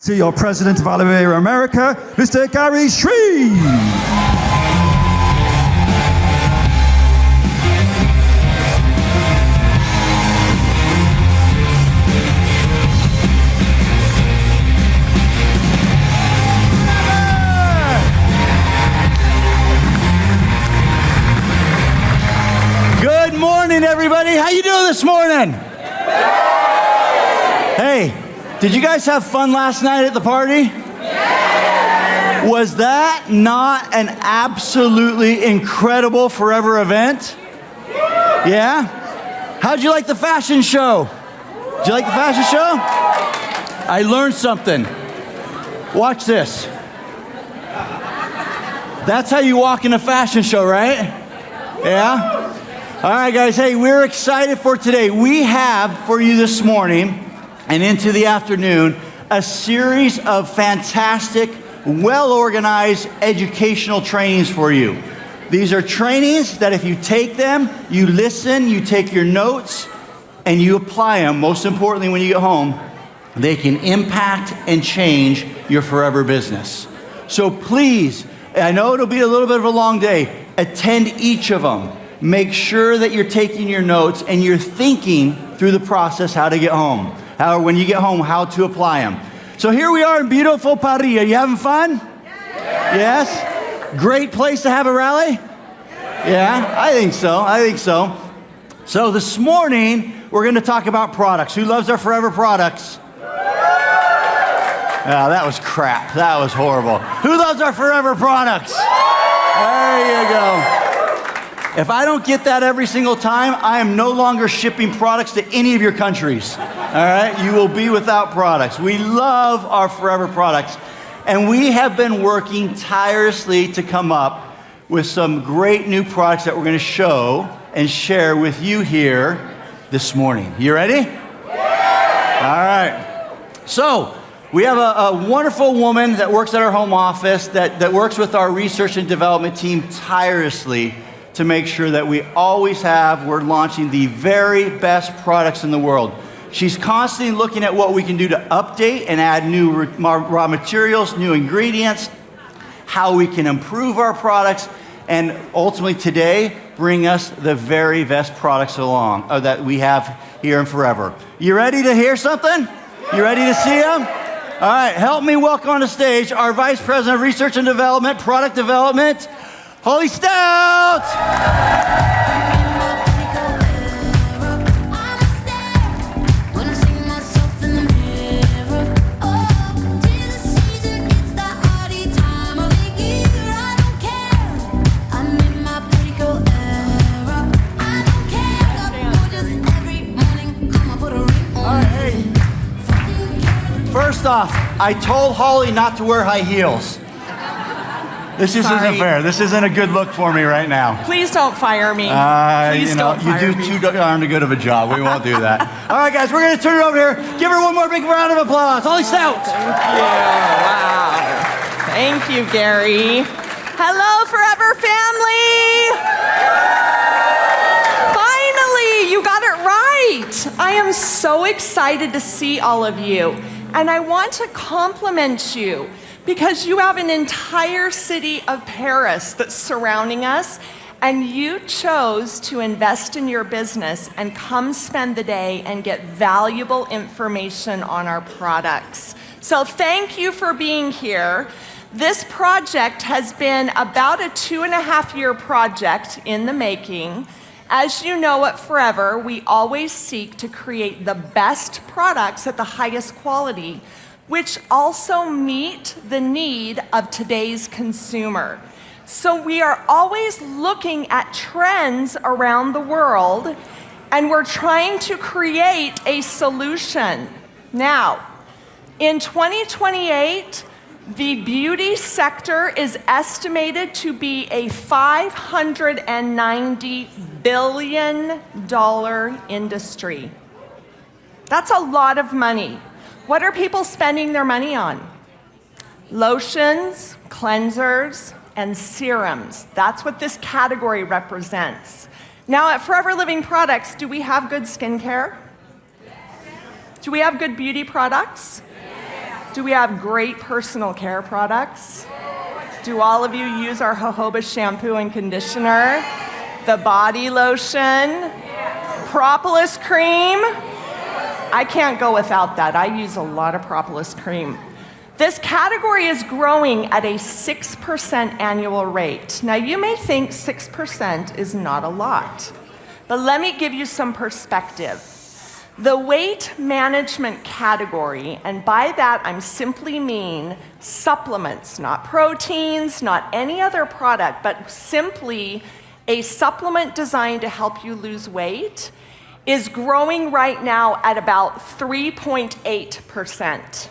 to your president of Aloe Vera America, Mr. Gary Shreve. Good morning, everybody. How you doing this morning? Hey, did you guys have fun last night at the party? Was that not an absolutely incredible forever event? Yeah? How'd you like the fashion show? Did you like the fashion show? I learned something. Watch this. That's how you walk in a fashion show, right? Yeah? All right, guys, hey, we're excited for today. We have for you this morning and into the afternoon a series of fantastic, well-organized educational trainings for you. These are trainings that if you take them, you listen, you take your notes, and you apply them, most importantly when you get home, they can impact and change your forever business. So please, I know it'll be a little bit of a long day, attend each of them. Make sure that you're taking your notes and you're thinking through the process how to get home. When you get home, how to apply them. So here we are in beautiful Paris. Are you having fun? Yes? Great place to have a rally? Yeah, I think so. So this morning, we're going to talk about products. Who loves our forever products? Oh, that was crap. That was horrible. Who loves our forever products? There you go. If I don't get that every single time, I am no longer shipping products to any of your countries. All right? You will be without products. We love our forever products. And we have been working tirelessly to come up with some great new products that we're going to show and share with you here this morning. You ready? Yeah. All right. So, we have a wonderful woman that works at our home office that works with our research and development team tirelessly to make sure that we're launching the very best products in the world. She's constantly looking at what we can do to update and add new raw materials, new ingredients, how we can improve our products, and ultimately today, bring us the very best products along that we have here in Forever. You ready to hear something? You ready to see them? All right, help me welcome on the stage our Vice President of Research and Development, Product Development, Holly Stout! First off, I told Holly not to wear high heels. This isn't fair. This isn't a good look for me right now. Please don't fire me. Please don't fire me. You do too darn good of a job. We won't do that. All right, guys, we're going to turn it over here. Give her one more big round of applause. Holly Stout. Thank you. Wow. Thank you, Gary. Hello, Forever family. Finally, you got it right. I am so excited to see all of you. And I want to compliment you because you have an entire city of Paris that's surrounding us, and you chose to invest in your business and come spend the day and get valuable information on our products. So thank you for being here. This project has been about a 2.5-year project in the making. As you know at Forever, we always seek to create the best products at the highest quality, which also meet the need of today's consumer. So we are always looking at trends around the world, and we're trying to create a solution. Now, in 2028, the beauty sector is estimated to be a $590 billion industry. That's a lot of money. What are people spending their money on? Lotions, cleansers, and serums. That's what this category represents. Now at Forever Living Products, do we have good skincare? Do we have good beauty products? Do we have great personal care products? Do all of you use our jojoba shampoo and conditioner? The body lotion? Propolis cream? I can't go without that. I use a lot of propolis cream. This category is growing at a 6% annual rate. Now, you may think 6% is not a lot, but let me give you some perspective. The weight management category, and by that I simply mean supplements, not proteins, not any other product, but simply a supplement designed to help you lose weight, is growing right now at about 3.8%.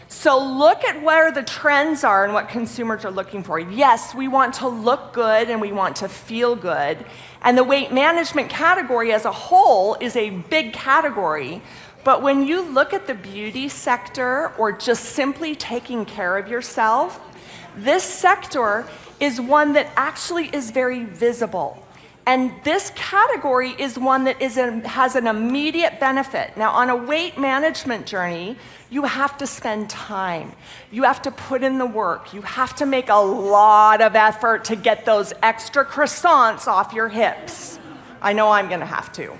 So look at where the trends are and what consumers are looking for. Yes, we want to look good and we want to feel good. And the weight management category as a whole is a big category. But when you look at the beauty sector or just simply taking care of yourself, this sector is one that actually is very visible. And this category is one that has an immediate benefit. Now, on a weight management journey, you have to spend time. You have to put in the work. You have to make a lot of effort to get those extra croissants off your hips. I know I'm gonna have to.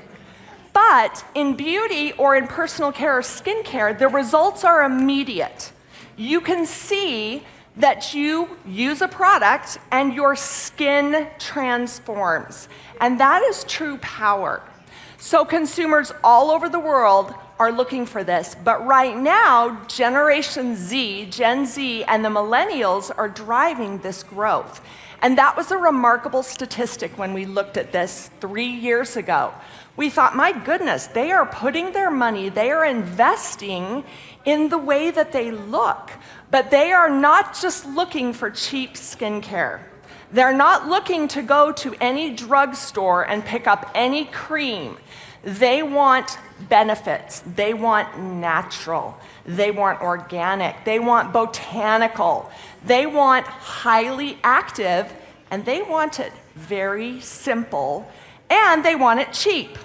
But in beauty or in personal care or skincare, the results are immediate. You can see that you use a product and your skin transforms. And that is true power. So consumers all over the world are looking for this. But right now, Generation Z, Gen Z, and the millennials are driving this growth. And that was a remarkable statistic when we looked at this 3 years ago. We thought, my goodness, they are putting their money, they are investing in the way that they look. But they are not just looking for cheap skincare. They're not looking to go to any drugstore and pick up any cream. They want benefits. They want natural. They want organic. They want botanical. They want highly active, and they want it very simple, and they want it cheap.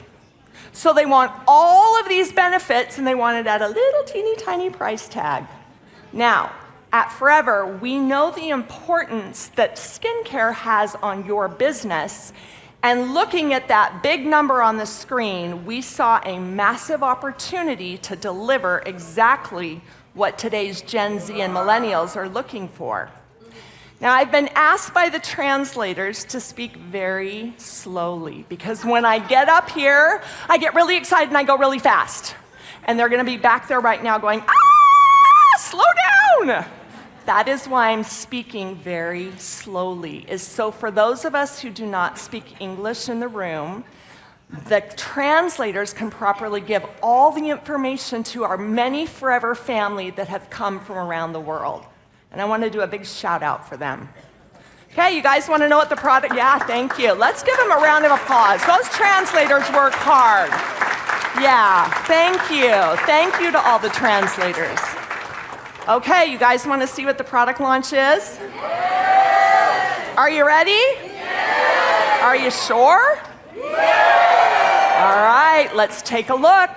So they want all of these benefits, and they want it at a little teeny tiny price tag. Now, at Forever, we know the importance that skincare has on your business, and looking at that big number on the screen, we saw a massive opportunity to deliver exactly what today's Gen Z and millennials are looking for. Now, I've been asked by the translators to speak very slowly, because when I get up here, I get really excited and I go really fast. And they're gonna be back there right now going, slow down! That is why I'm speaking very slowly, is so for those of us who do not speak English in the room, the translators can properly give all the information to our many Forever family that have come from around the world. And I want to do a big shout out for them. Okay, you guys want to know what the product, yeah, thank you. Let's give them a round of applause. Those translators work hard. Yeah, thank you. Thank you to all the translators. Okay, you guys want to see what the product launch is? Yes. Are you ready? Yes. Are you sure? Yes. All right, let's take a look.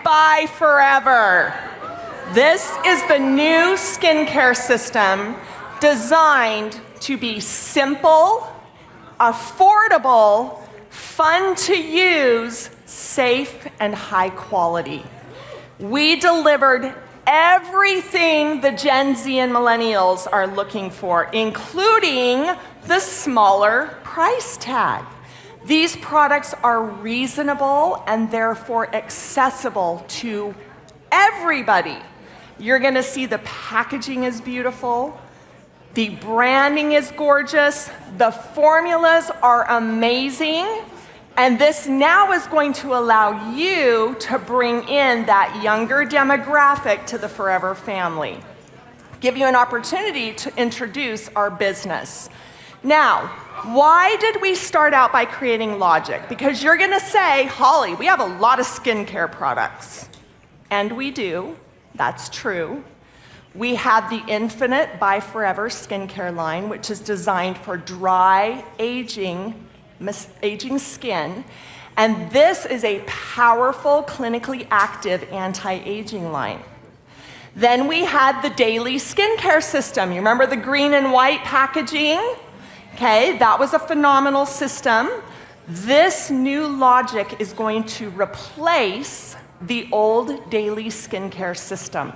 By Forever. This is the new skincare system designed to be simple, affordable, fun to use, safe, and high quality. We delivered everything the Gen Z and millennials are looking for, including the smaller price tag. These products are reasonable and therefore accessible to everybody. You're gonna see the packaging is beautiful. The branding is gorgeous. The formulas are amazing. And this now is going to allow you to bring in that younger demographic to the Forever family. Give you an opportunity to introduce our business. Now, why did we start out by creating Logic? Because you're gonna say, Holly, we have a lot of skincare products. And we do, that's true. We have the Infinite by Forever skincare line, which is designed for dry, aging skin. And this is a powerful, clinically active anti-aging line. Then we had the daily skincare system. You remember the green and white packaging? Okay, that was a phenomenal system. This new Logic is going to replace the old daily skincare system.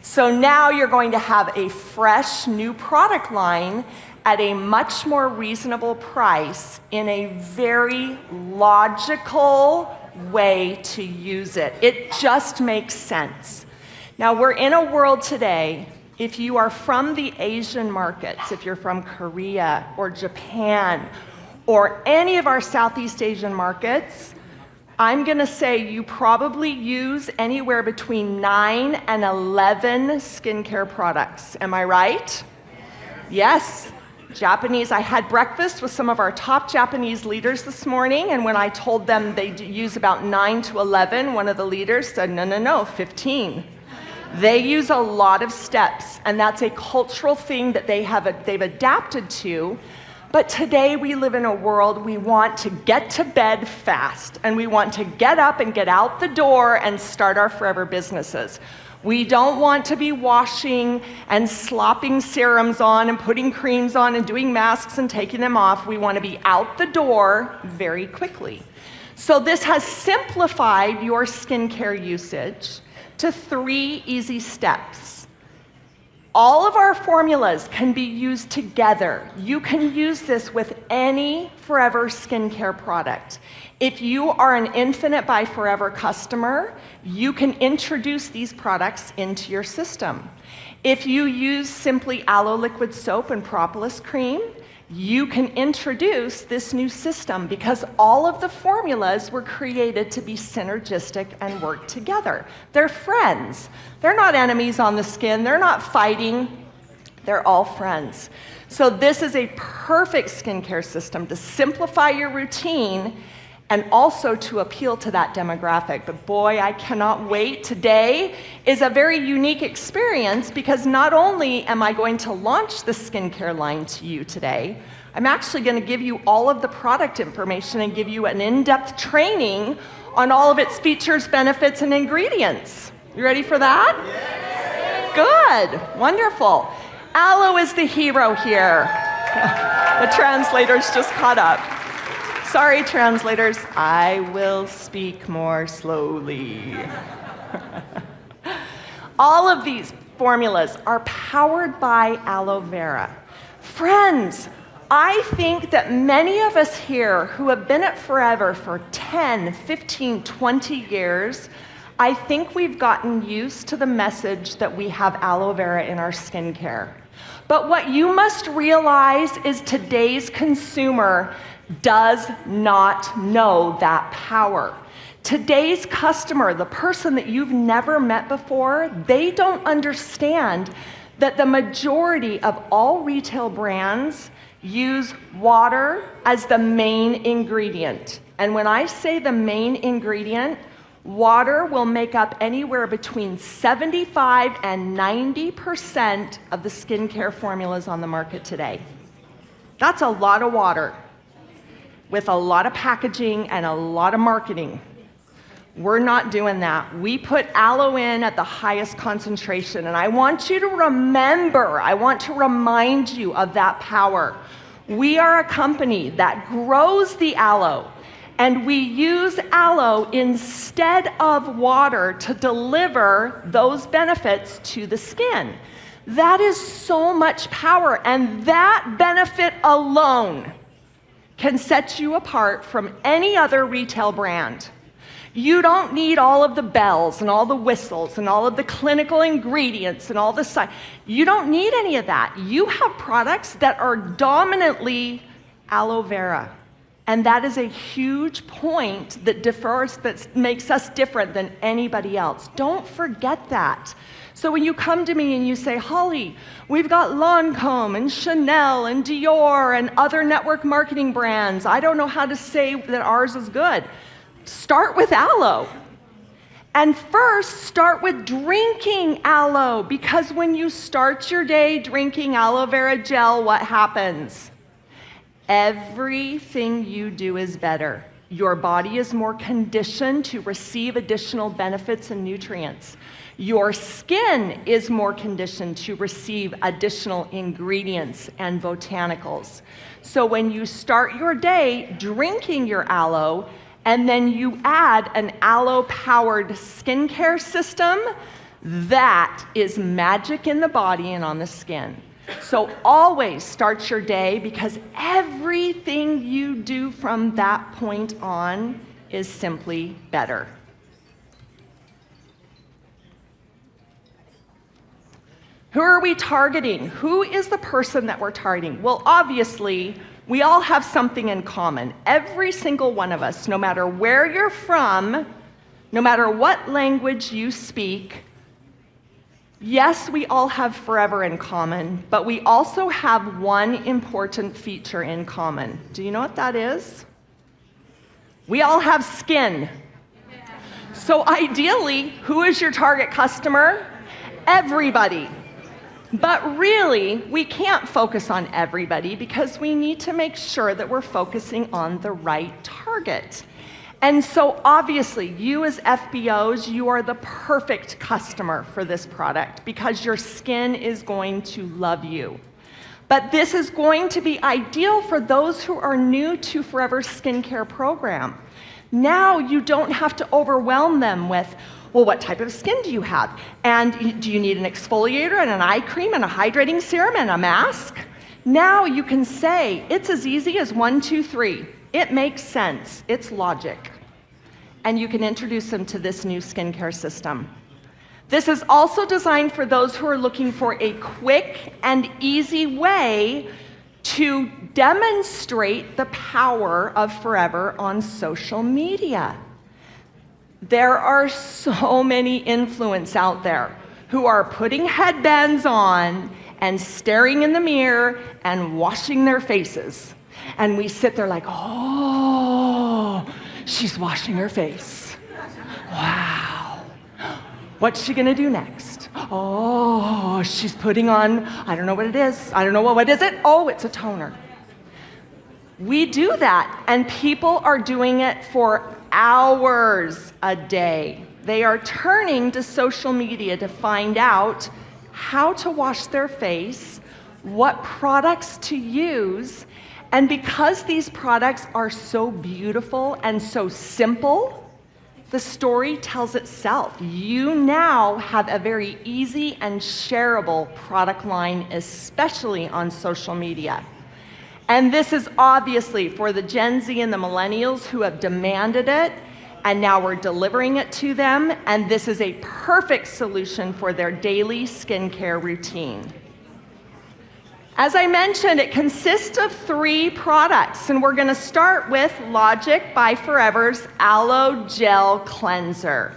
So now you're going to have a fresh new product line at a much more reasonable price in a very logical way to use it. It just makes sense. Now we're in a world today, if you are from the Asian markets, if you're from Korea or Japan or any of our Southeast Asian markets, I'm gonna say you probably use anywhere between 9 and 11 skincare products. Am I right? Yes. Japanese, I had breakfast with some of our top Japanese leaders this morning, and when I told them they use about 9 to 11, one of the leaders said, no, 15. They use a lot of steps, and that's a cultural thing that they've adapted to. But today we live in a world we want to get to bed fast, and we want to get up and get out the door and start our forever businesses. We don't want to be washing and slopping serums on and putting creams on and doing masks and taking them off. We want to be out the door very quickly. So this has simplified your skincare usage to 3 easy steps. All of our formulas can be used together. You can use this with any Forever skincare product. If you are an Infinite by Forever customer, you can introduce these products into your system. If you use simply aloe liquid soap and propolis cream, you can introduce this new system because all of the formulas were created to be synergistic and work together. They're friends. They're not enemies on the skin. They're not fighting. They're all friends. So this is a perfect skincare system to simplify your routine and also to appeal to that demographic. But boy, I cannot wait. Today is a very unique experience because not only am I going to launch the skincare line to you today, I'm actually going to give you all of the product information and give you an in-depth training on all of its features, benefits, and ingredients. You ready for that? Good, wonderful. Aloe is the hero here. The translators just caught up. Sorry, translators, I will speak more slowly. All of these formulas are powered by aloe vera. Friends, I think that many of us here who have been at Forever for 10, 15, 20 years, I think we've gotten used to the message that we have aloe vera in our skincare. But what you must realize is today's consumer does not know that power. Today's customer, the person that you've never met before, they don't understand that the majority of all retail brands use water as the main ingredient. And when I say the main ingredient, water will make up anywhere between 75 and 90% of the skincare formulas on the market today. That's a lot of water with a lot of packaging and a lot of marketing. We're not doing that. We put aloe in at the highest concentration, and I want you to remember, I want to remind you of that power. We are a company that grows the aloe, and we use aloe instead of water to deliver those benefits to the skin. That is so much power, and that benefit alone can set you apart from any other retail brand. You don't need all of the bells and all the whistles and all of the clinical ingredients and all the science. You don't need any of that. You have products that are dominantly aloe vera. And that is a huge point that makes us different than anybody else. Don't forget that. So when you come to me and you say, Holly, we've got Lancome and Chanel and Dior and other network marketing brands. I don't know how to say that ours is good. Start with aloe. And first, start with drinking aloe, because when you start your day drinking aloe vera gel, what happens? Everything you do is better. Your body is more conditioned to receive additional benefits and nutrients. Your skin is more conditioned to receive additional ingredients and botanicals. So when you start your day drinking your aloe, and then you add an aloe-powered skincare system, that is magic in the body and on the skin. So always start your day, because everything you do from that point on is simply better. Who are we targeting? Who is the person that we're targeting? Well, obviously, we all have something in common. Every single one of us, no matter where you're from, no matter what language you speak, yes, we all have forever in common, but we also have one important feature in common. Do you know what that is? We all have skin. So ideally, who is your target customer? Everybody. But really, we can't focus on everybody, because we need to make sure that we're focusing on the right target. And so obviously, you as FBOs, you are the perfect customer for this product, because your skin is going to love you. But this is going to be ideal for those who are new to Forever's skincare program. Now you don't have to overwhelm them with, well, what type of skin do you have? And do you need an exfoliator and an eye cream and a hydrating serum and a mask? Now you can say, it's as easy as 1, 2, 3. It makes sense. It's logic. And you can introduce them to this new skincare system. This is also designed for those who are looking for a quick and easy way to demonstrate the power of Forever on social media. There are so many influencers out there who are putting headbands on and staring in the mirror and washing their faces. And we sit there like, oh, she's washing her face. Wow. What's she gonna do next? Oh, she's putting on, I don't know what it is. I don't know what is it? Oh, it's a toner. We do that, and people are doing it for hours a day. They are turning to social media to find out how to wash their face, what products to use, and because these products are so beautiful and so simple, the story tells itself. You now have a very easy and shareable product line, especially on social media. And this is obviously for the Gen Z and the millennials who have demanded it, and now we're delivering it to them, and this is a perfect solution for their daily skincare routine. As I mentioned, it consists of 3 products, and we're gonna start with Logic by Forever's Aloe Gel Cleanser.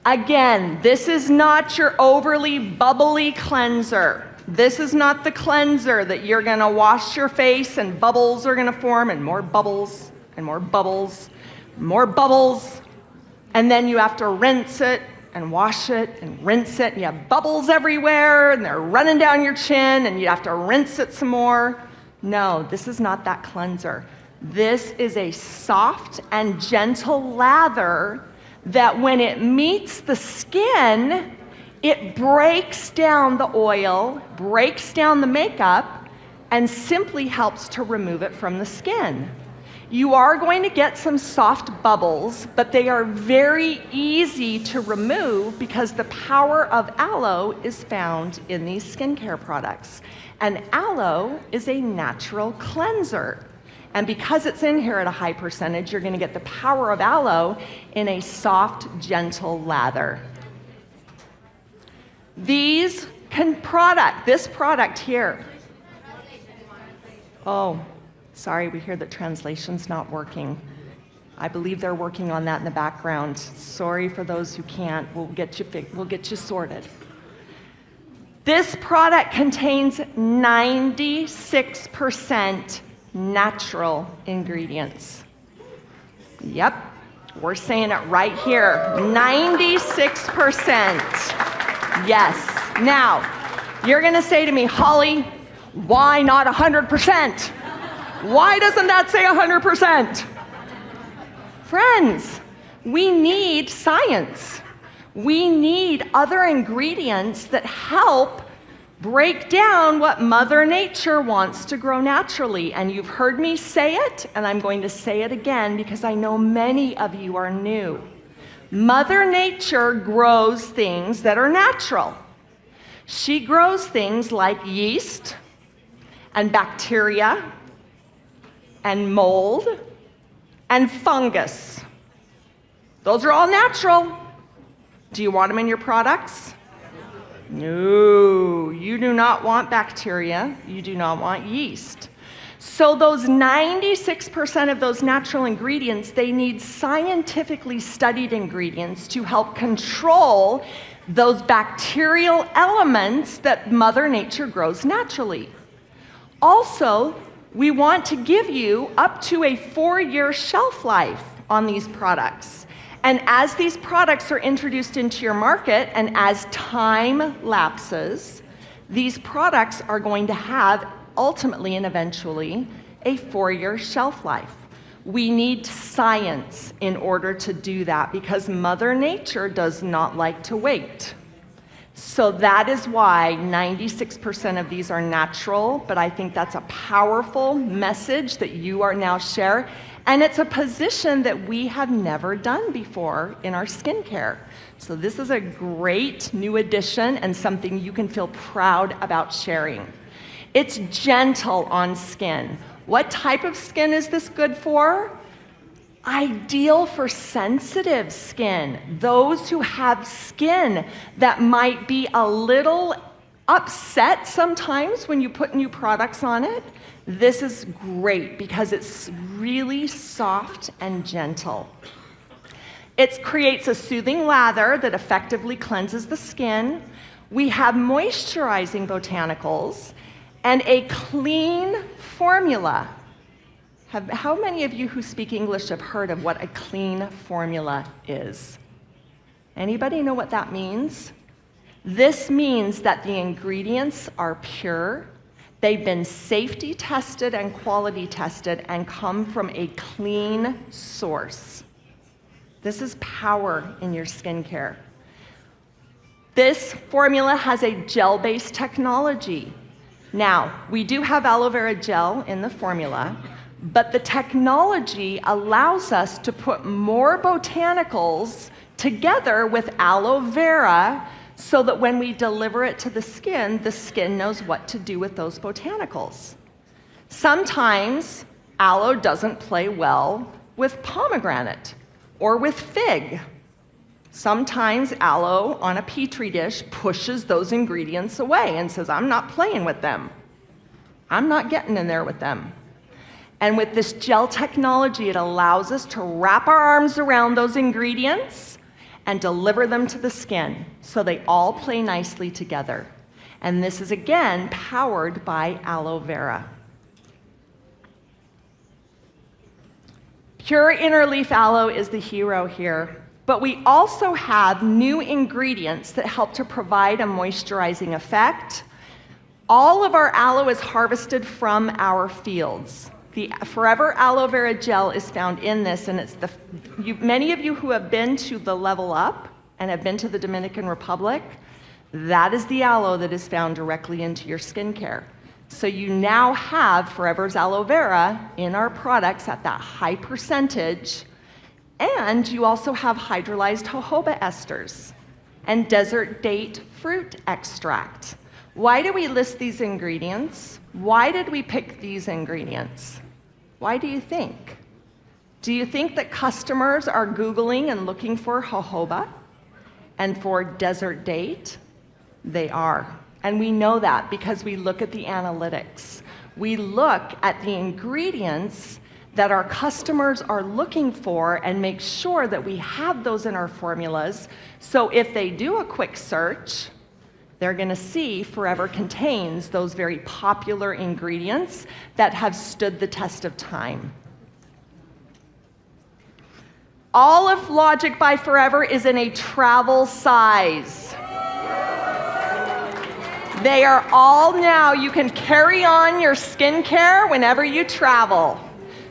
Again, this is not your overly bubbly cleanser. This is not the cleanser that you're gonna wash your face and bubbles are gonna form, and more bubbles, and more bubbles, more bubbles, and then you have to rinse it and wash it and rinse it, and you have bubbles everywhere, and they're running down your chin, and you have to rinse it some more. No, this is not that cleanser. This is a soft and gentle lather that when it meets the skin, it breaks down the oil, breaks down the makeup, and simply helps to remove it from the skin. You are going to get some soft bubbles, but they are very easy to remove because the power of aloe is found in these skincare products. And aloe is a natural cleanser. And because it's in here at a high percentage, you're going to get the power of aloe in a soft, gentle lather. This product here. Oh, sorry, we hear that translation's not working. I believe they're working on that in the background. Sorry for those who can't. We'll get you sorted. This product contains 96% natural ingredients. Yep, we're saying it right here. 96%. Yes. Now, you're going to say to me, Holly, why not 100%? Why doesn't that say 100%? Friends, we need science. We need other ingredients that help break down what Mother Nature wants to grow naturally. And you've heard me say it, and I'm going to say it again because I know many of you are new. Mother Nature grows things that are natural. She grows things like yeast and bacteria and mold and fungus. Those are all natural. Do you want them in your products? No, you do not want bacteria. You do not want yeast. So those 96% of those natural ingredients, they need scientifically studied ingredients to help control those bacterial elements that Mother Nature grows naturally. Also, we want to give you up to a 4-year shelf life on these products. And as these products are introduced into your market and as time lapses, these products are going to have ultimately and eventually a 4-year shelf life. We need science in order to do that because Mother Nature does not like to wait. So that is why 96% of these are natural, but I think that's a powerful message that you are now sharing. And it's a position that we have never done before in our skincare. So this is a great new addition and something you can feel proud about sharing. It's gentle on skin. What type of skin is this good for? Ideal for sensitive skin. Those who have skin that might be a little upset sometimes when you put new products on it. This is great because it's really soft and gentle. It creates a soothing lather that effectively cleanses the skin. We have moisturizing botanicals and a clean formula. How many of you who speak English have heard of what a clean formula is? Anybody know what that means? This means that the ingredients are pure, they've been safety tested and quality tested and come from a clean source. This is power in your skincare. This formula has a gel-based technology. Now, we do have aloe vera gel in the formula, but the technology allows us to put more botanicals together with aloe vera so that when we deliver it to the skin knows what to do with those botanicals. Sometimes aloe doesn't play well with pomegranate or with fig. Sometimes aloe on a petri dish pushes those ingredients away and says, I'm not playing with them. I'm not getting in there with them. And with this gel technology, it allows us to wrap our arms around those ingredients and deliver them to the skin so they all play nicely together. And this is, again, powered by aloe vera. Pure inner leaf aloe is the hero here, but we also have new ingredients that help to provide a moisturizing effect. All of our aloe is harvested from our fields. The Forever Aloe Vera Gel is found in this, and it's many of you who have been to the Level Up and have been to the Dominican Republic, that is the aloe that is found directly into your skincare. So you now have Forever's aloe vera in our products at that high percentage, and you also have hydrolyzed jojoba esters and desert date fruit extract. Why do we list these ingredients? Why did we pick these ingredients? Why do you think? Do you think that customers are Googling and looking for jojoba and for desert date? They are. And we know that because we look at the analytics. We look at the ingredients that our customers are looking for and make sure that we have those in our formulas. So if they do a quick search, they're going to see Forever contains those very popular ingredients that have stood the test of time. All of Logic by Forever is in a travel size. They are all now, you can carry on your skincare whenever you travel.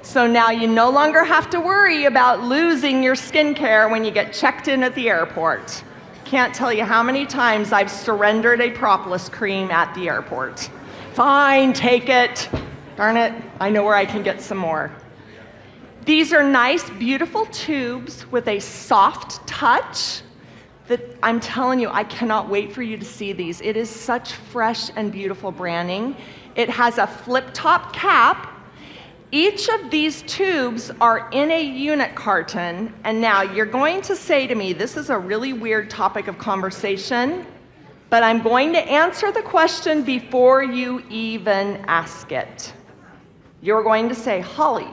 So now you no longer have to worry about losing your skincare when you get checked in at the airport. Can't tell you how many times I've surrendered a propolis cream at the airport. Fine, take it. Darn it, I know where I can get some more. These are nice, beautiful tubes with a soft touch that I'm telling you, I cannot wait for you to see these. It is such fresh and beautiful branding. It has a flip-top cap. Each of these tubes are in a unit carton, and now you're going to say to me, this is a really weird topic of conversation, but I'm going to answer the question before you even ask it. You're going to say, Holly,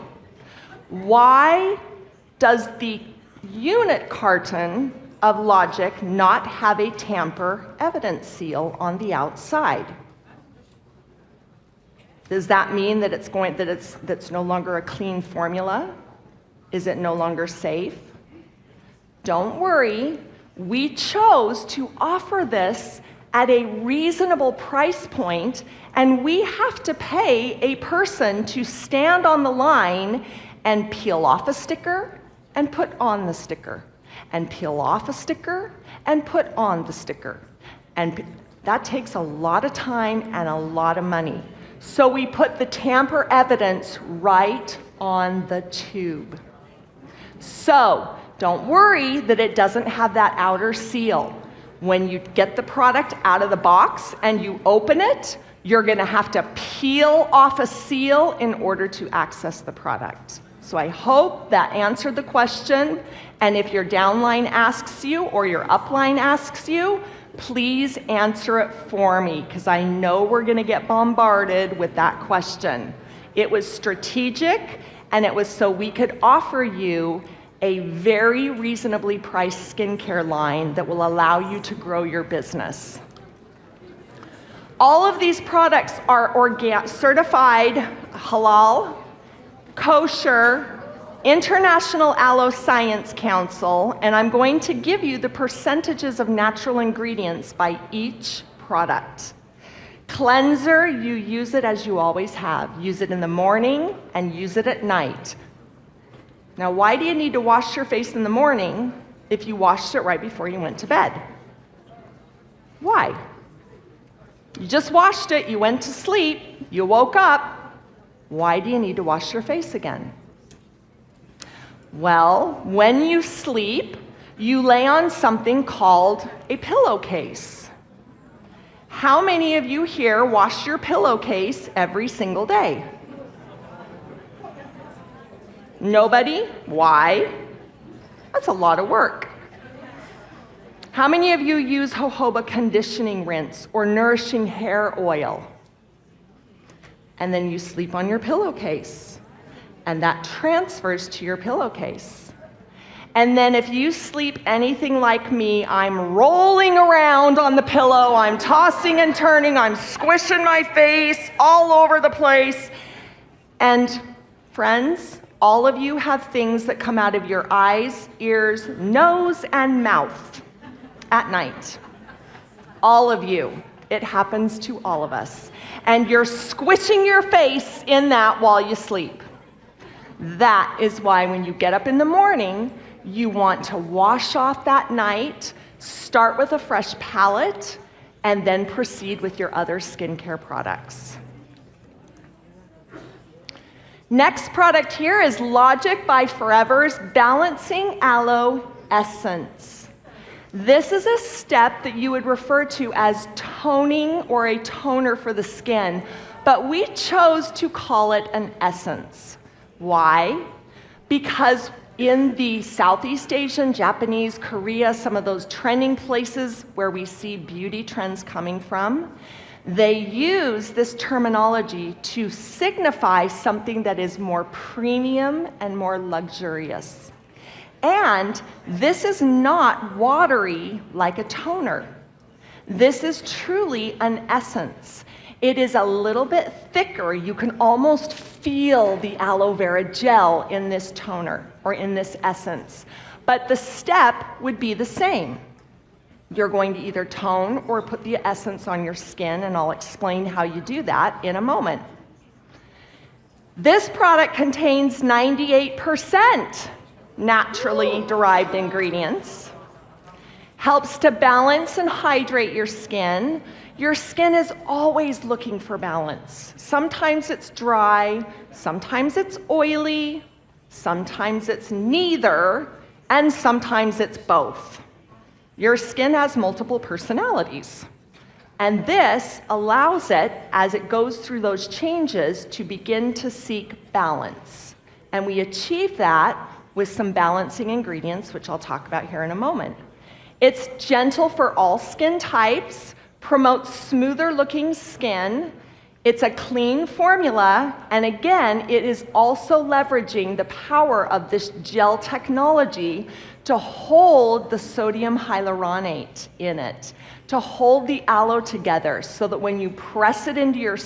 why does the unit carton of Logic not have a tamper evidence seal on the outside? Does that mean that that's no longer a clean formula? Is it no longer safe? Don't worry. We chose to offer this at a reasonable price point, and we have to pay a person to stand on the line and peel off a sticker and put on the sticker, and peel off a sticker and put on the sticker. And that takes a lot of time and a lot of money. So we put the tamper evidence right on the tube. So don't worry that it doesn't have that outer seal. When you get the product out of the box and you open it, you're going to have to peel off a seal in order to access the product. So I hope that answered the question. And if your downline asks you or your upline asks you, please answer it for me, because I know we're going to get bombarded with that question. It was strategic, and it was so we could offer you a very reasonably priced skincare line that will allow you to grow your business. All of these products are certified halal, kosher, International Aloe Science Council, and I'm going to give you the percentages of natural ingredients by each product. Cleanser, you use it as you always have. Use it in the morning and use it at night. Now, why do you need to wash your face in the morning if you washed it right before you went to bed? Why? You just washed it, you went to sleep, you woke up. Why do you need to wash your face again? Well, when you sleep, you lay on something called a pillowcase. How many of you here wash your pillowcase every single day? Nobody? Why? That's a lot of work. How many of you use jojoba conditioning rinse or nourishing hair oil? And then you sleep on your pillowcase, and that transfers to your pillowcase. And then if you sleep anything like me, I'm rolling around on the pillow, I'm tossing and turning, I'm squishing my face all over the place. And friends, all of you have things that come out of your eyes, ears, nose, and mouth at night. All of you. It happens to all of us. And you're squishing your face in that while you sleep. That is why when you get up in the morning, you want to wash off that night, start with a fresh palette, and then proceed with your other skincare products. Next product here is Logic by Forever's Balancing Aloe Essence. This is a step that you would refer to as toning or a toner for the skin, but we chose to call it an essence. Why? Because in the Southeast Asian, Japanese, Korea, some of those trending places where we see beauty trends coming from, they use this terminology to signify something that is more premium and more luxurious. And this is not watery like a toner. This is truly an essence. It is a little bit thicker. You can almost feel the aloe vera gel in this toner or in this essence. But the step would be the same. You're going to either tone or put the essence on your skin, and I'll explain how you do that in a moment. This product contains 98% naturally derived ingredients, helps to balance and hydrate your skin. Your skin is always looking for balance. Sometimes it's dry, sometimes it's oily, sometimes it's neither, and sometimes it's both. Your skin has multiple personalities. And this allows it, as it goes through those changes, to begin to seek balance. And we achieve that with some balancing ingredients, which I'll talk about here in a moment. It's gentle for all skin types, promotes smoother looking skin. It's a clean formula, and again, it is also leveraging the power of this gel technology to hold the sodium hyaluronate in it, to hold the aloe together so that when you press it into your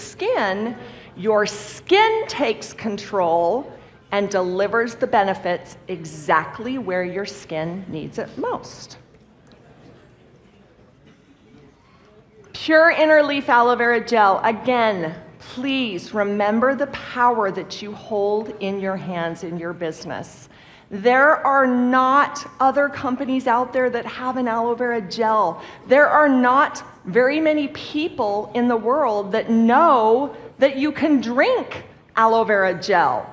skin takes control and delivers the benefits exactly where your skin needs it most. Pure inner leaf aloe vera gel. Again, please remember the power that you hold in your hands in your business. There are not other companies out there that have an aloe vera gel. There are not very many people in the world that know that you can drink aloe vera gel.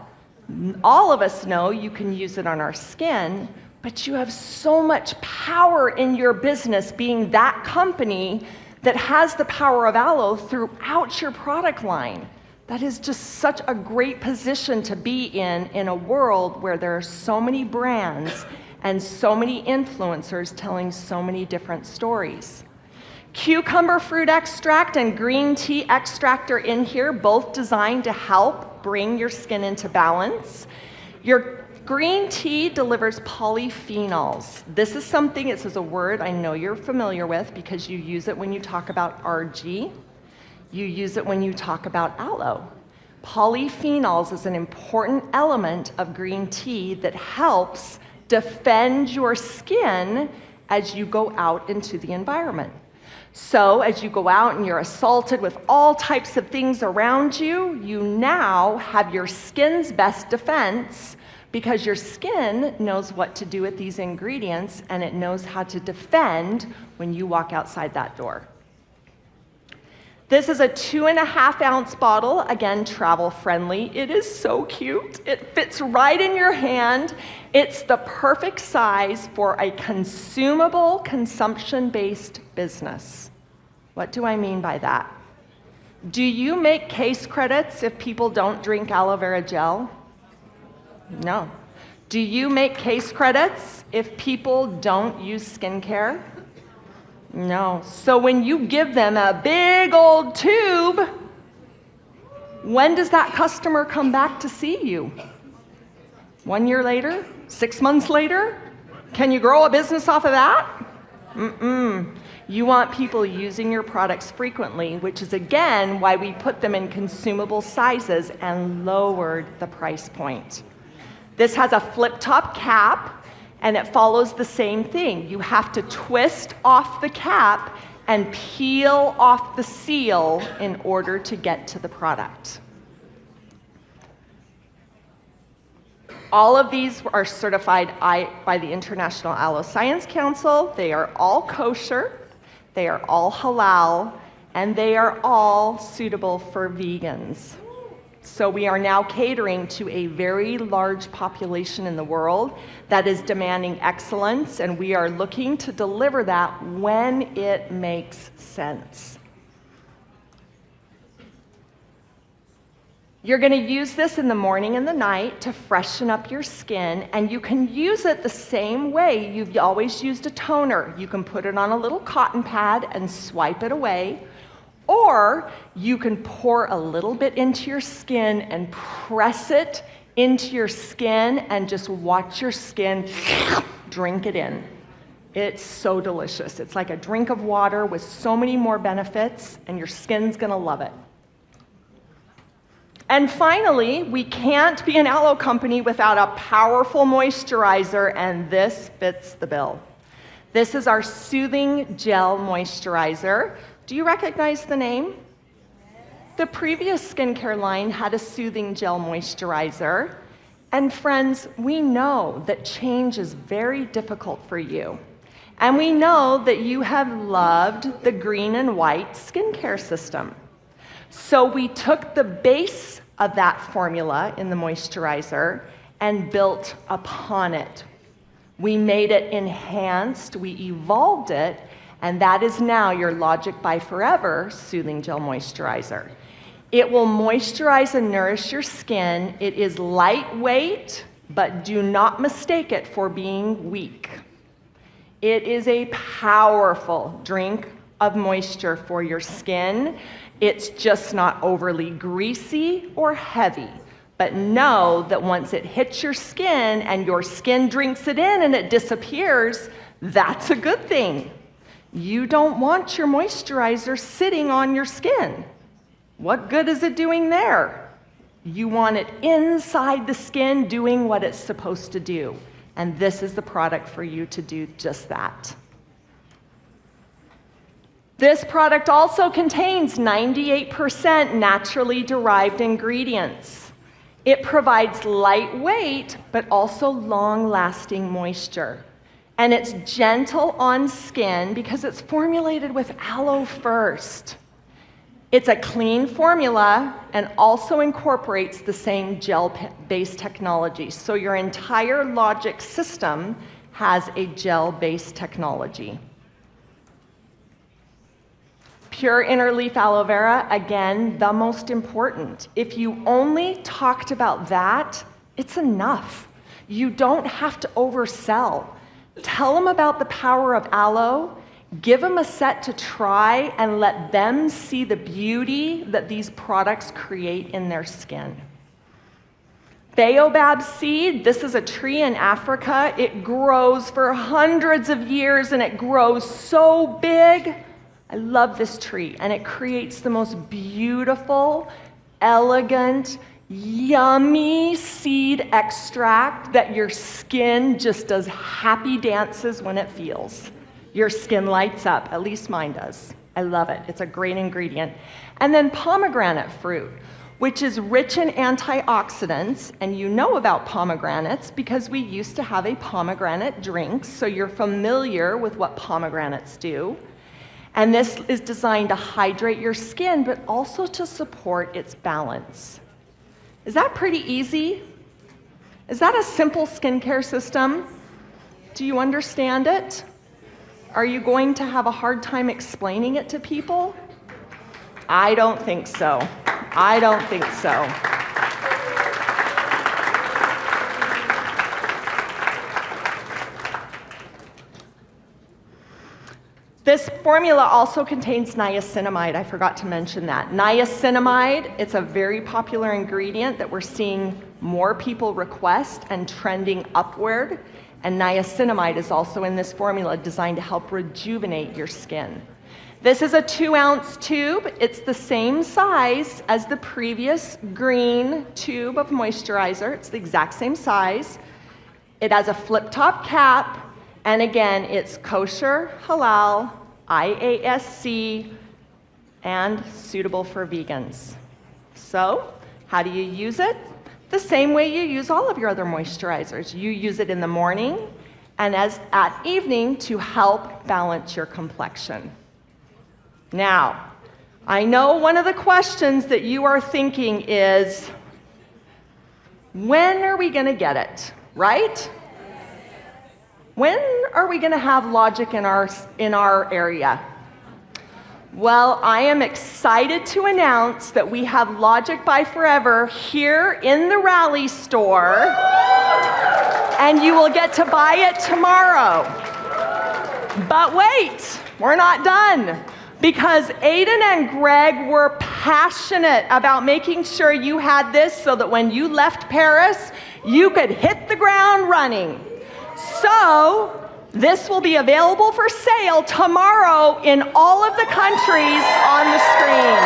All of us know you can use it on our skin, but you have so much power in your business being that company that has the power of aloe throughout your product line. That is just such a great position to be in a world where there are so many brands and so many influencers telling so many different stories. Cucumber fruit extract and green tea extract are in here, both designed to help bring your skin into balance. Your green tea delivers polyphenols. This is something, this is a word I know you're familiar with because you use it when you talk about RG. You use it when you talk about aloe. Polyphenols is an important element of green tea that helps defend your skin as you go out into the environment. So as you go out and you're assaulted with all types of things around you, you now have your skin's best defense because your skin knows what to do with these ingredients and it knows how to defend when you walk outside that door. This is a 2.5 ounce bottle, again, travel friendly. It is so cute. It fits right in your hand. It's the perfect size for a consumable, consumption-based business. What do I mean by that? Do you make case credits if people don't drink aloe vera gel? No. Do you make case credits if people don't use skincare? No. So when you give them a big old tube, when does that customer come back to see you? 1 year later? 6 months later? Can you grow a business off of that? You want people using your products frequently, which is again why we put them in consumable sizes and lowered the price point. This has a flip-top cap, and it follows the same thing. You have to twist off the cap and peel off the seal in order to get to the product. All of these are certified by the International Aloe Science Council. They are all kosher, they are all halal, and they are all suitable for vegans. So we are now catering to a very large population in the world that is demanding excellence, and we are looking to deliver that when it makes sense. You're going to use this in the morning and the night to freshen up your skin, and you can use it the same way you've always used a toner. You can put it on a little cotton pad and swipe it away, or you can pour a little bit into your skin and press it into your skin and just watch your skin drink it in. It's so delicious. It's like a drink of water with so many more benefits, and your skin's going to love it. And finally, we can't be an aloe company without a powerful moisturizer, and this fits the bill. This is our Soothing Gel Moisturizer. Do you recognize the name? The previous skincare line had a Soothing Gel Moisturizer. And friends, we know that change is very difficult for you. And we know that you have loved the green and white skincare system. So we took the base of that formula in the moisturizer and built upon it. We made it enhanced, we evolved it, and that is now your Logic by Forever Soothing Gel Moisturizer. It will moisturize and nourish your skin. It is lightweight, but do not mistake it for being weak. It is a powerful drink of moisture for your skin. It's just not overly greasy or heavy. But know that once it hits your skin and your skin drinks it in and it disappears, that's a good thing. You don't want your moisturizer sitting on your skin. What good is it doing there? You want it inside the skin doing what it's supposed to do. And this is the product for you to do just that. This product also contains 98% naturally derived ingredients. It provides lightweight, but also long-lasting moisture. And it's gentle on skin because it's formulated with aloe first. It's a clean formula and also incorporates the same gel-based technology. So your entire Logic system has a gel-based technology. Pure interleaf aloe vera, again, the most important. If you only talked about that, it's enough. You don't have to oversell. Tell them about the power of aloe. Give them a set to try and let them see the beauty that these products create in their skin. Baobab seed, this is a tree in Africa. It grows for hundreds of years and it grows so big. I love this tree, and it creates the most beautiful, elegant, yummy seed extract that your skin just does happy dances when it feels. Your skin lights up, at least mine does. I love it. It's a great ingredient. And then pomegranate fruit, which is rich in antioxidants, and you know about pomegranates because we used to have a pomegranate drink, so you're familiar with what pomegranates do. And this is designed to hydrate your skin, but also to support its balance. Is that pretty easy? Is that a simple skincare system? Do you understand it? Are you going to have a hard time explaining it to people? I don't think so. I don't think so. This formula also contains niacinamide. I forgot to mention that. Niacinamide, it's a very popular ingredient that we're seeing more people request and trending upward. And niacinamide is also in this formula designed to help rejuvenate your skin. This is a 2-ounce tube. It's the same size as the previous green tube of moisturizer. It's the exact same size. It has a flip-top cap. And again, it's kosher, halal, IASC, and suitable for vegans. So, how do you use it? The same way you use all of your other moisturizers. You use it in the morning and at evening to help balance your complexion. Now, I know one of the questions that you are thinking is, when are we going to get it, right? When are we going to have Logic in our area? Well, I am excited to announce that we have Logic by Forever here in the Rally store, and you will get to buy it tomorrow. But wait, we're not done, because Aiden and Greg were passionate about making sure you had this so that when you left Paris, you could hit the ground running. So, this will be available for sale tomorrow in all of the countries on the screen.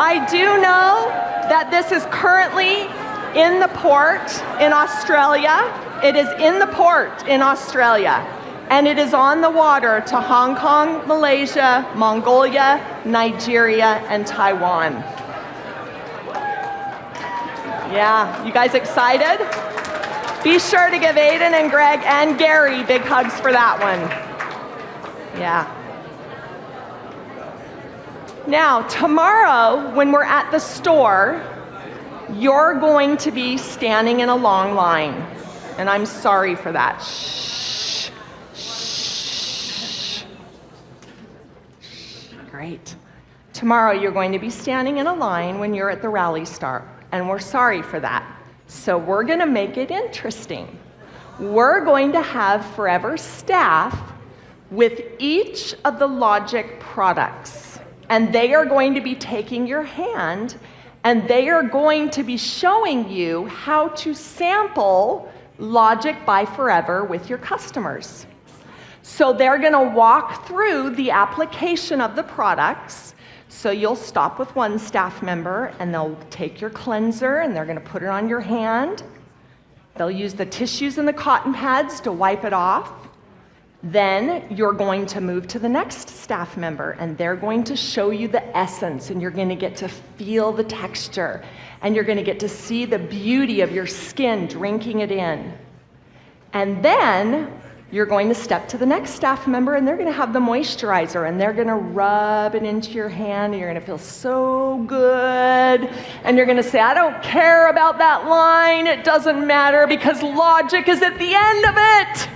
I do know that this is currently in the port in Australia. It is in the port in Australia. And it is on the water to Hong Kong, Malaysia, Mongolia, Nigeria, and Taiwan. Yeah, you guys excited? Be sure to give Aiden and Greg and Gary big hugs for that one. Yeah. Now, tomorrow, when we're at the store, you're going to be standing in a long line. And I'm sorry for that. Shh. Great. Tomorrow you're going to be standing in a line when you're at the Rally Star, and we're sorry for that. So we're going to make it interesting. We're going to have Forever staff with each of the Logic products, and they are going to be taking your hand, and they are going to be showing you how to sample Logic by Forever with your customers. So they're going to walk through the application of the products. So you'll stop with one staff member, and they'll take your cleanser, and they're going to put it on your hand. They'll use the tissues and the cotton pads to wipe it off. Then you're going to move to the next staff member, and they're going to show you the essence, and you're going to get to feel the texture, and you're going to get to see the beauty of your skin drinking it in. And then you're going to step to the next staff member, and they're going to have the moisturizer, and they're going to rub it into your hand, and you're going to feel so good. And you're going to say, I don't care about that line. It doesn't matter because Logic is at the end of it.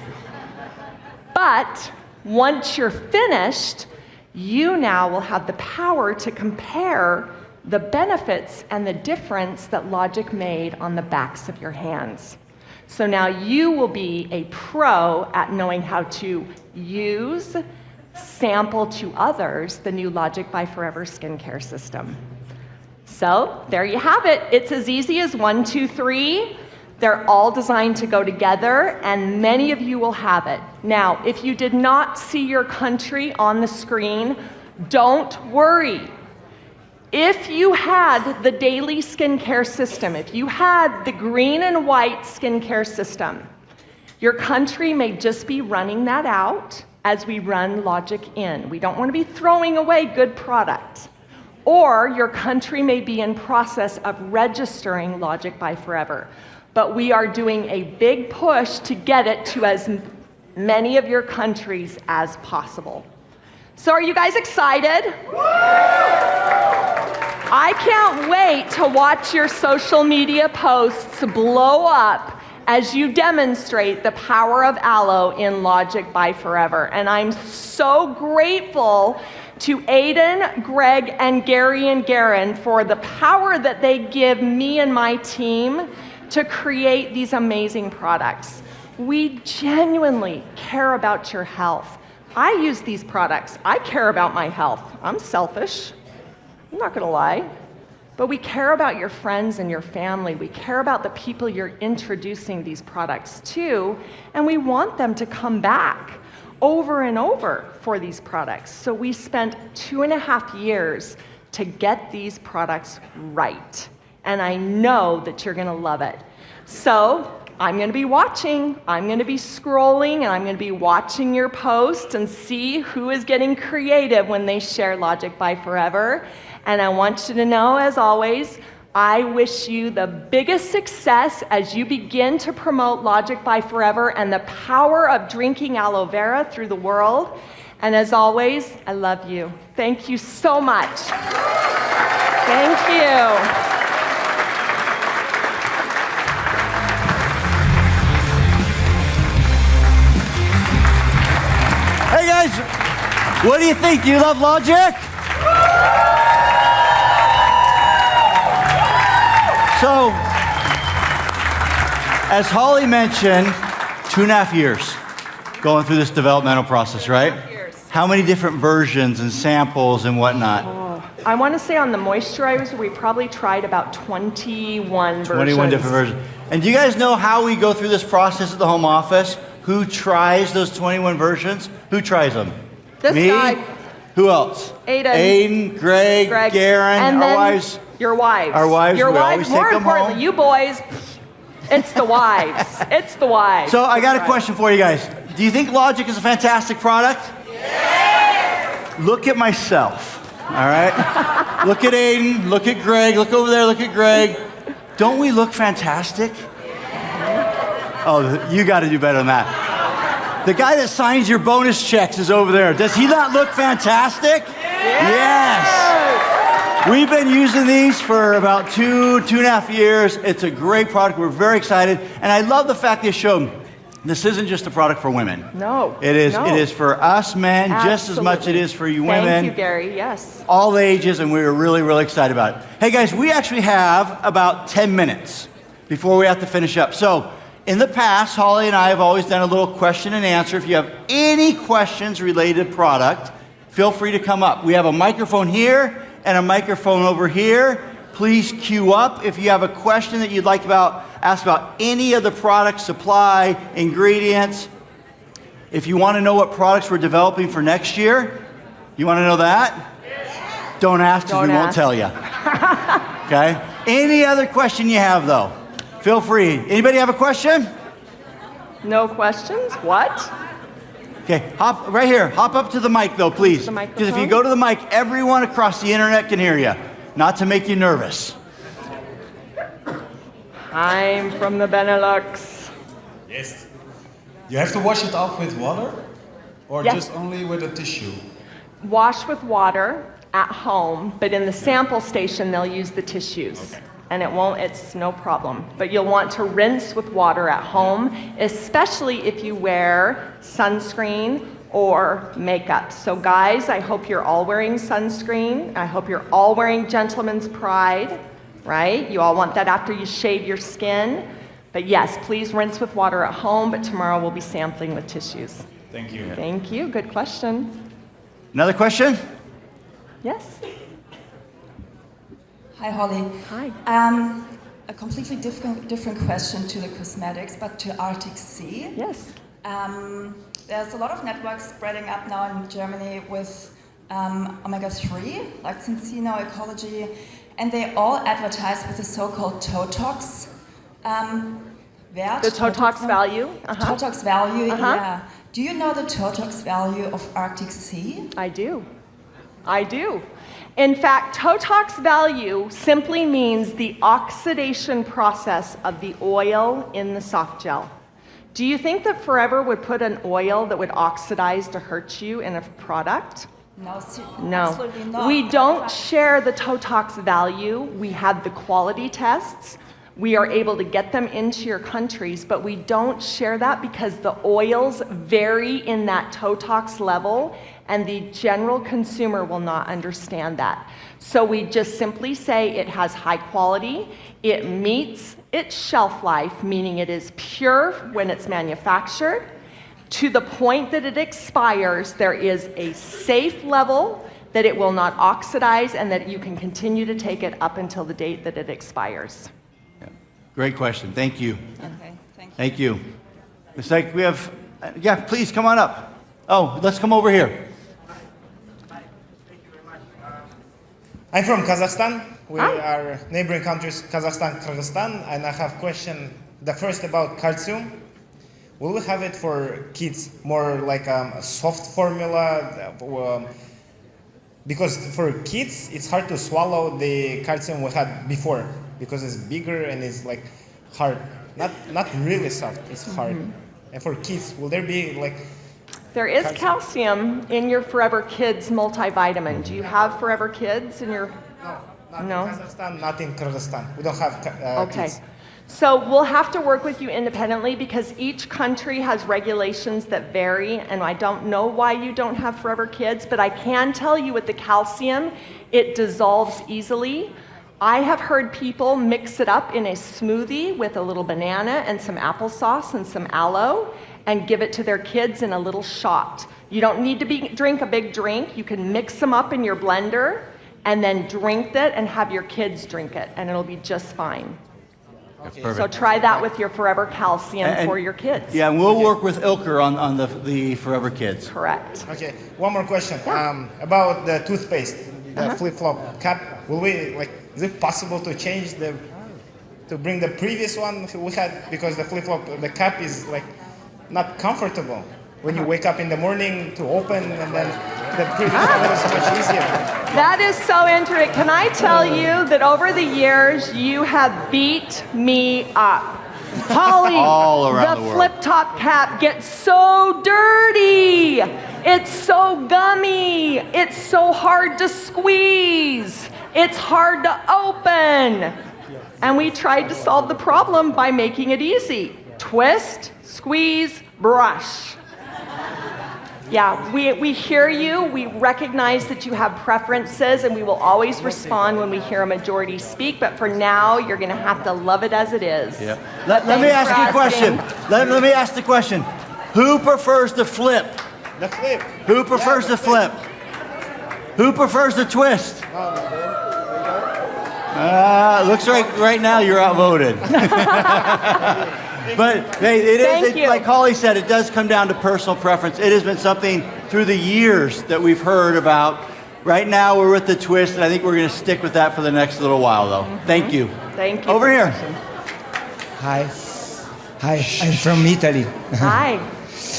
But once you're finished, you now will have the power to compare the benefits and the difference that Logic made on the backs of your hands. So now you will be a pro at knowing how to use, sample to others the new Logic by Forever skincare system. So there you have it. It's as easy as 1, 2, 3. They're all designed to go together, and many of you will have it. Now, if you did not see your country on the screen, don't worry. If you had the daily skincare system, if you had the green and white skincare system, your country may just be running that out as we run Logic in. We don't want to be throwing away good product. Or your country may be in process of registering Logic by Forever. But we are doing a big push to get it to as many of your countries as possible. So are you guys excited? I can't wait to watch your social media posts blow up as you demonstrate the power of aloe in Logic by Forever. And I'm so grateful to Aiden, Greg, and Gary and Garen for the power that they give me and my team to create these amazing products. We genuinely care about your health. I use these products. I care about my health. I'm selfish. I'm not going to lie. But we care about your friends and your family. We care about the people you're introducing these products to, and we want them to come back over and over for these products. So we spent 2.5 years to get these products right. And I know that you're going to love it. So I'm going to be watching, I'm going to be scrolling, and I'm going to be watching your posts and see who is getting creative when they share Logic by Forever. And I want you to know, as always, I wish you the biggest success as you begin to promote Logic by Forever and the power of drinking aloe vera through the world. And as always, I love you. Thank you so much. Thank you. Hey guys, what do you think? Do you love Logic? So, as Holly mentioned, 2.5 years going through this developmental process, right? 2.5 years. How many different versions and samples and whatnot? I want to say on the moisturizer, we probably tried about 21 versions. 21 different versions. And do you guys know how we go through this process at the home office? Who tries those 21 versions? Who tries them? This Me? guy. Who else? Aiden. Greg, Garen, and our then wives. Your wives. Our wives, Your we wives. always take More them importantly, home. you boys, it's the wives. It's the wives. So I got a Right. question for you guys. Do you think Logic is a fantastic product? Yes! Look at myself, all right? Look at Aiden, look at Greg, look over there, look at Greg. Don't we look fantastic? Oh, you got to do better than that. The guy that signs your bonus checks is over there. Does he not look fantastic? Yes! We've been using these for about 2.5 years. It's a great product. We're very excited. And I love the fact they showed this isn't just a product for women. No. It is, no. it is for us men just as much as it is for you women. Thank you, Gary. Yes. All ages, and we were really, really excited about it. Hey guys, we actually have about 10 minutes before we have to finish up. So, in the past, Holly and I have always done a little question and answer. If you have any questions related to product, feel free to come up. We have a microphone here and a microphone over here. Please queue up if you have a question that you'd like ask about any of the products, supply, ingredients. If you want to know what products we're developing for next year, you want to know that? Don't ask because we won't tell you. Okay? Any other question you have, though, feel free. Anybody have a question? No questions? What? Okay, hop right here. Hop up to the mic, though, please. The Because if you microphone? go to the mic, everyone across the internet can hear you. Not to make you nervous. I'm from the Benelux. Yes. You have to wash it off with water? Or Yes. just only with a tissue? Wash with water at home, but in the sample station, they'll use the tissues. And it's no problem. But you'll want to rinse with water at home, especially if you wear sunscreen or makeup. So guys, I hope you're all wearing sunscreen. I hope you're all wearing Gentleman's Pride, right? You all want that after you shave your skin. But yes, please rinse with water at home, but tomorrow we'll be sampling with tissues. Thank you. Thank you, good question. Another question? Yes? Hi, Holly. Hi. A completely different question to the cosmetics, but to Arctic Sea. Yes. There's a lot of networks spreading up now in Germany with omega-3, like Cincino, Ecology, and they all advertise with the so-called TOTOX Wert. The Totox value? Totox value, Uh-huh. yeah. Do you know the Totox value of Arctic Sea? I do. I do. In fact, Totox value simply means the oxidation process of the oil in the soft gel. Do you think that Forever would put an oil that would oxidize to hurt you in a product? No, No. absolutely not. We don't share the Totox value. We have the quality tests. We are able to get them into your countries, but we don't share that because the oils vary in that Totox level, and the general consumer will not understand that. So we just simply say it has high quality, it meets its shelf life, meaning it is pure when it's manufactured. To the point that it expires, there is a safe level that it will not oxidize and that you can continue to take it up until the date that it expires. Great question. Thank you. Okay, thank you. Thank you. It's like we have, yeah, please come on up. Oh, let's come over here. I'm from Kazakhstan. We Hi. are neighboring countries, Kazakhstan, Kyrgyzstan, and I have question. The first about calcium. Will we have it for kids more like a soft formula? Because for kids, it's hard to swallow the calcium we had before because it's bigger and it's like hard. Not really soft. It's hard. And for kids, will there be like There is calcium in your Forever Kids multivitamin. Do you have Forever Kids in your... Not No? in Kazakhstan, not in Kyrgyzstan. We don't have Okay. kids. So we'll have to work with you independently because each country has regulations that vary, and I don't know why you don't have Forever Kids, but I can tell you with the calcium, it dissolves easily. I have heard people mix it up in a smoothie with a little banana and some applesauce and some aloe and give it to their kids in a little shot. You don't need to drink a big drink. You can mix them up in your blender and then drink it and have your kids drink it, and it'll be just fine. Perfect. So try that with your Forever Calcium And- for your kids. Yeah, and we'll work with Ilker on the Forever Kids. Correct. Okay, one more question. Yeah. About the toothpaste, the flip-flop cap. Will we, like, is it possible to change to bring the previous one we had? Because the flip-flop, the cap is, like, not comfortable when you wake up in the morning to open, and then the previous one was so much easier. That is so interesting. Can I tell you that over the years, you have beat me up. Holly, All around the world. flip-top cap gets so dirty. It's so gummy. It's so hard to squeeze. It's hard to open. And we tried to solve the problem by making it easy. Twist, squeeze, brush. Yeah, we hear you, we recognize that you have preferences, and we will always respond when we hear a majority speak, but for now, you're gonna have to love it as it is. Yeah. Let me Thanks ask for you a question. asking. Let me ask the question. Who prefers the flip? The flip. Who prefers the flip? Who prefers the twist? Looks like right now you're outvoted. But hey, Thank you. like Holly said, it does come down to personal preference. It has been something through the years that we've heard about. Right now we're with the twist, and I think we're going to stick with that for the next little while, though. Thank you. Thank you. Over here. Hi. Hi, I'm from Italy. Hi.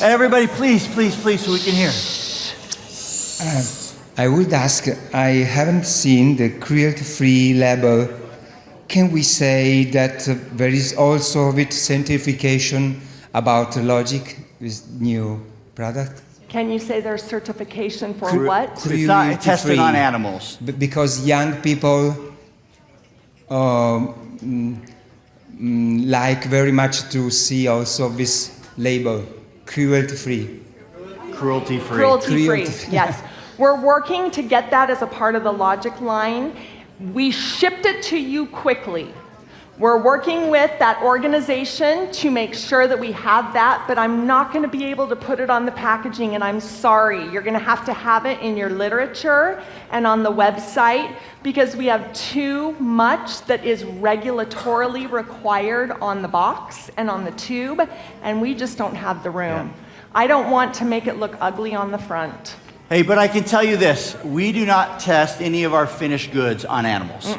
Everybody, please, so we can hear. I would ask, I haven't seen the cruelty-free label. Can we say that there is also with certification about logic with new product? Can you say there's certification for what? It's not tested on animals. Because young people like very much to see also this label, cruelty-free. Cruelty-free. Cruelty-free, Cruelty-free. yes. We're working to get that as a part of the logic line. We shipped it to you quickly. We're working with that organization to make sure that we have that, but I'm not going to be able to put it on the packaging, and I'm sorry. You're going to have it in your literature and on the website because we have too much that is regulatorily required on the box and on the tube, and we just don't have the room. Yeah. I don't want to make it look ugly on the front. Hey, but I can tell you this. We do not test any of our finished goods on animals.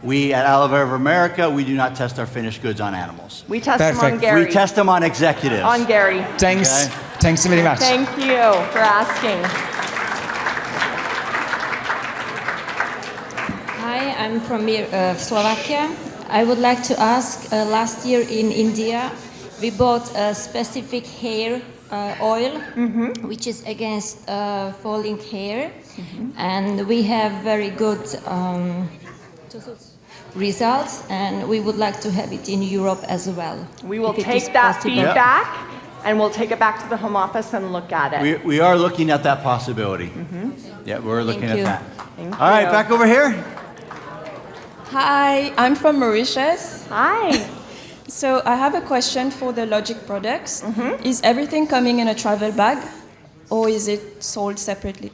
We, at Aloe Vera America, we do not test our finished goods on animals. We test them on Perfect. Gary. We test them on executives. On Gary. Thanks. Okay. Thanks very much. Thank you for asking. Hi, I'm from Slovakia. I would like to ask, last year in India, we bought a specific hair oil, which is against falling hair, and we have very good results, and we would like to have it in Europe as well. We will if it is take that possible. feedback and we'll take it back to the home office and look at it. We are looking at that possibility. Yeah, we're looking Thank at you. that. Thank All right, you. back over here. Hi, I'm from Mauritius. Hi. So I have a question for the Logic products. Is everything coming in a travel bag or is it sold separately?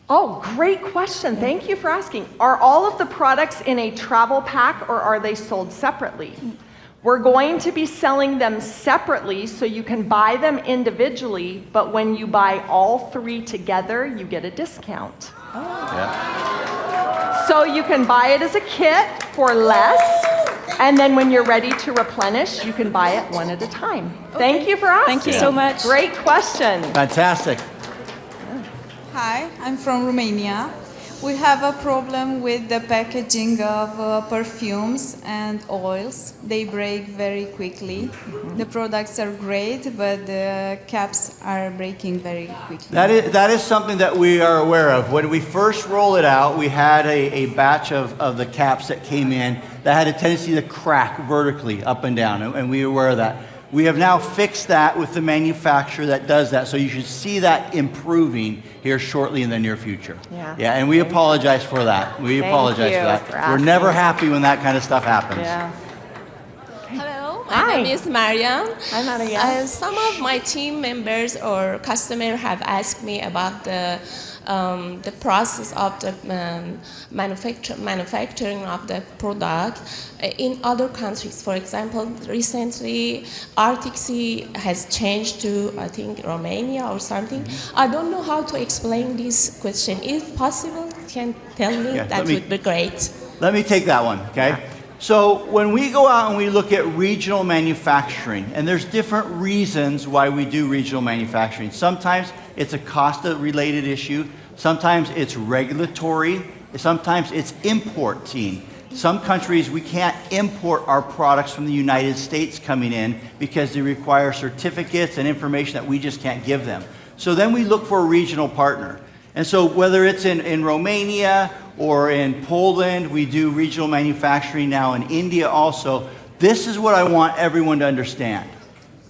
Oh, great question. Thank you for asking. Are all of the products in a travel pack or are they sold separately? We're going to be selling them separately so you can buy them individually, but when you buy all three together, you get a discount. Yeah. So you can buy it as a kit for less, and then when you're ready to replenish, you can buy it one at a time. Thank you for asking. Thank you so much. Great question. Fantastic. Hi, I'm from Romania. We have a problem with the packaging of perfumes and oils. They break very quickly. The products are great, but the caps are breaking very quickly. That is something that we are aware of. When we first rolled it out, we had a batch of the caps that came in that had a tendency to crack vertically up and down, and we were aware of that. We have now fixed that with the manufacturer that does that, so you should see that improving here shortly in the near future. Yeah. And we apologize for that. We apologize for that. We're never happy when that kind of stuff happens. Yeah. Hello, my name is Mariam. Hi, Mariam. Some of my team members or customers have asked me about the process of the manufacturing of the product in other countries. For example, recently Arctic Sea has changed to, I think, Romania or something. I don't know how to explain this question. If possible, can tell me, that would be great. Let me take that one, okay? So when we go out and we look at regional manufacturing, and there's different reasons why we do regional manufacturing. Sometimes it's a cost-related issue. Sometimes it's regulatory. Sometimes it's importing. Some countries, we can't import our products from the United States coming in because they require certificates and information that we just can't give them. So then we look for a regional partner. And so whether it's in Romania or in Poland, we do regional manufacturing now in India also. This is what I want everyone to understand.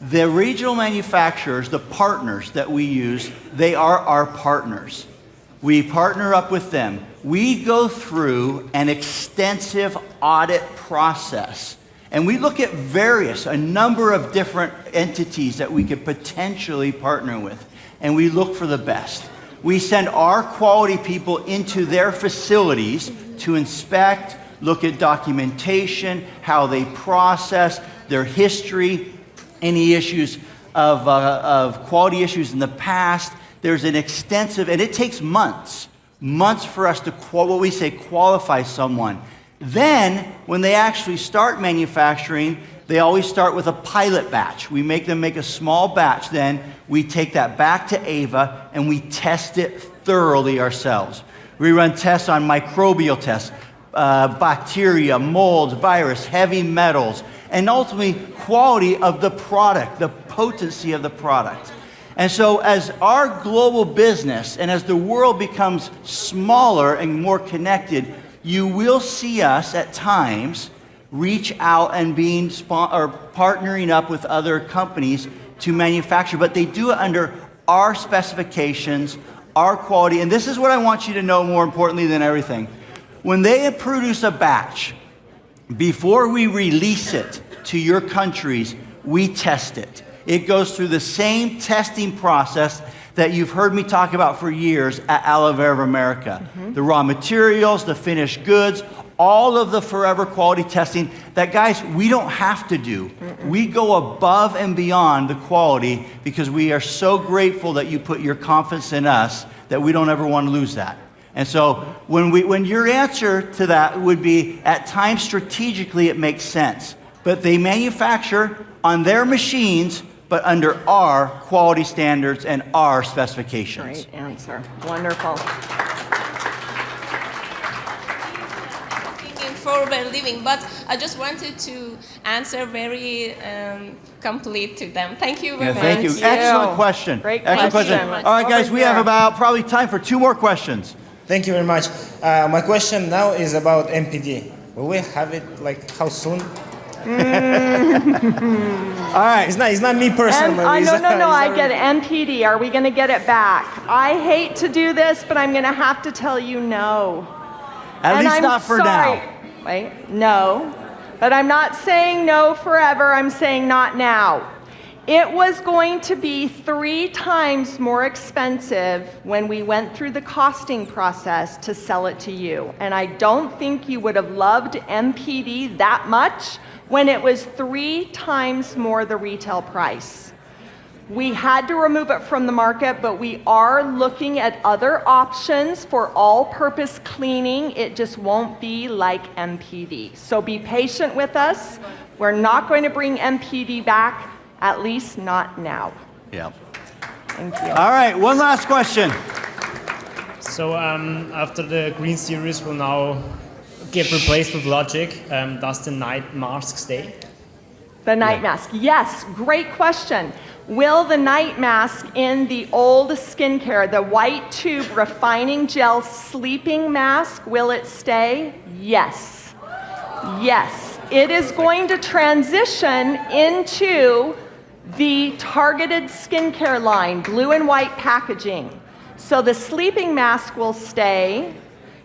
The regional manufacturers, the partners that we use, they are our partners. We partner up with them. We go through an extensive audit process. And we look at a number of different entities that we could potentially partner with. And we look for the best. We send our quality people into their facilities to inspect, look at documentation, how they process, their history, any issues of quality issues in the past. There's an extensive, and it takes months for us to, what we say, qualify someone. Then, when they actually start manufacturing, they always start with a pilot batch. We make them make a small batch, then we take that back to Ava and we test it thoroughly ourselves. We run tests on microbial tests, bacteria, molds, virus, heavy metals, and ultimately quality of the product, the potency of the product. And so as our global business and as the world becomes smaller and more connected, you will see us at times reach out and partnering up with other companies to manufacture, but they do it under our specifications, our quality, and this is what I want you to know more importantly than everything. When they produce a batch, before we release it to your countries, we test it. It goes through the same testing process that you've heard me talk about for years at Aloe Vera America. The raw materials, the finished goods, all of the forever quality testing that, guys, we don't have to do. We go above and beyond the quality because we are so grateful that you put your confidence in us that we don't ever want to lose that. And so when your answer to that would be, at times strategically it makes sense, but they manufacture on their machines but under our quality standards and our specifications. Great answer. Wonderful. Forward living, but I just wanted to answer very complete to them. Thank you very much. Thank you. Excellent question. Great Excellent question. All right, guys, we have about probably time for 2 more questions. Thank you very much. My question now is about MPD. Will we have it, like, how soon? All right. It's not me personally. No, I get it. MPD. Are we going to get it back? I hate to do this, but I'm going to have to tell you no. At least not for now. Wait, no. But I'm not saying no forever. I'm saying not now. It was going to be 3 times more expensive when we went through the costing process to sell it to you. And I don't think you would have loved MPD that much when it was 3 times more the retail price. We had to remove it from the market, but we are looking at other options for all-purpose cleaning. It just won't be like MPD. So be patient with us. We're not going to bring MPD back, at least not now. Yeah. Thank you. All right, one last question. So after the green series will now get replaced with Logic, does the night mask stay? The night mask, yes, great question. Will the night mask in the old skincare, the white tube refining gel sleeping mask, will it stay? Yes. Yes. It is going to transition into the targeted skincare line, blue and white packaging. So the sleeping mask will stay.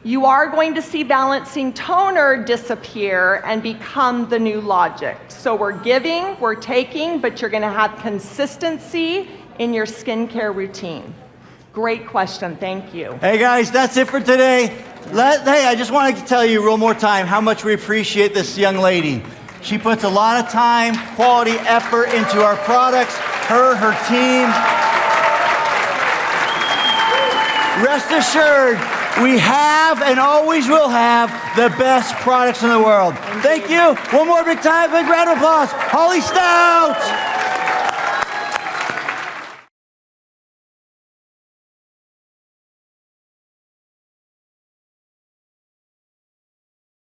You are going to see balancing toner disappear and become the new Logic. So we're giving, we're taking, but you're going to have consistency in your skincare routine. Great question, thank you. Hey guys, that's it for today. Hey, I just wanted to tell you one more time how much we appreciate this young lady. She puts a lot of time, quality, effort into our products, her team. Rest assured, we have and always will have the best products in the world. Thank you. One more big round of applause. Holly Stout.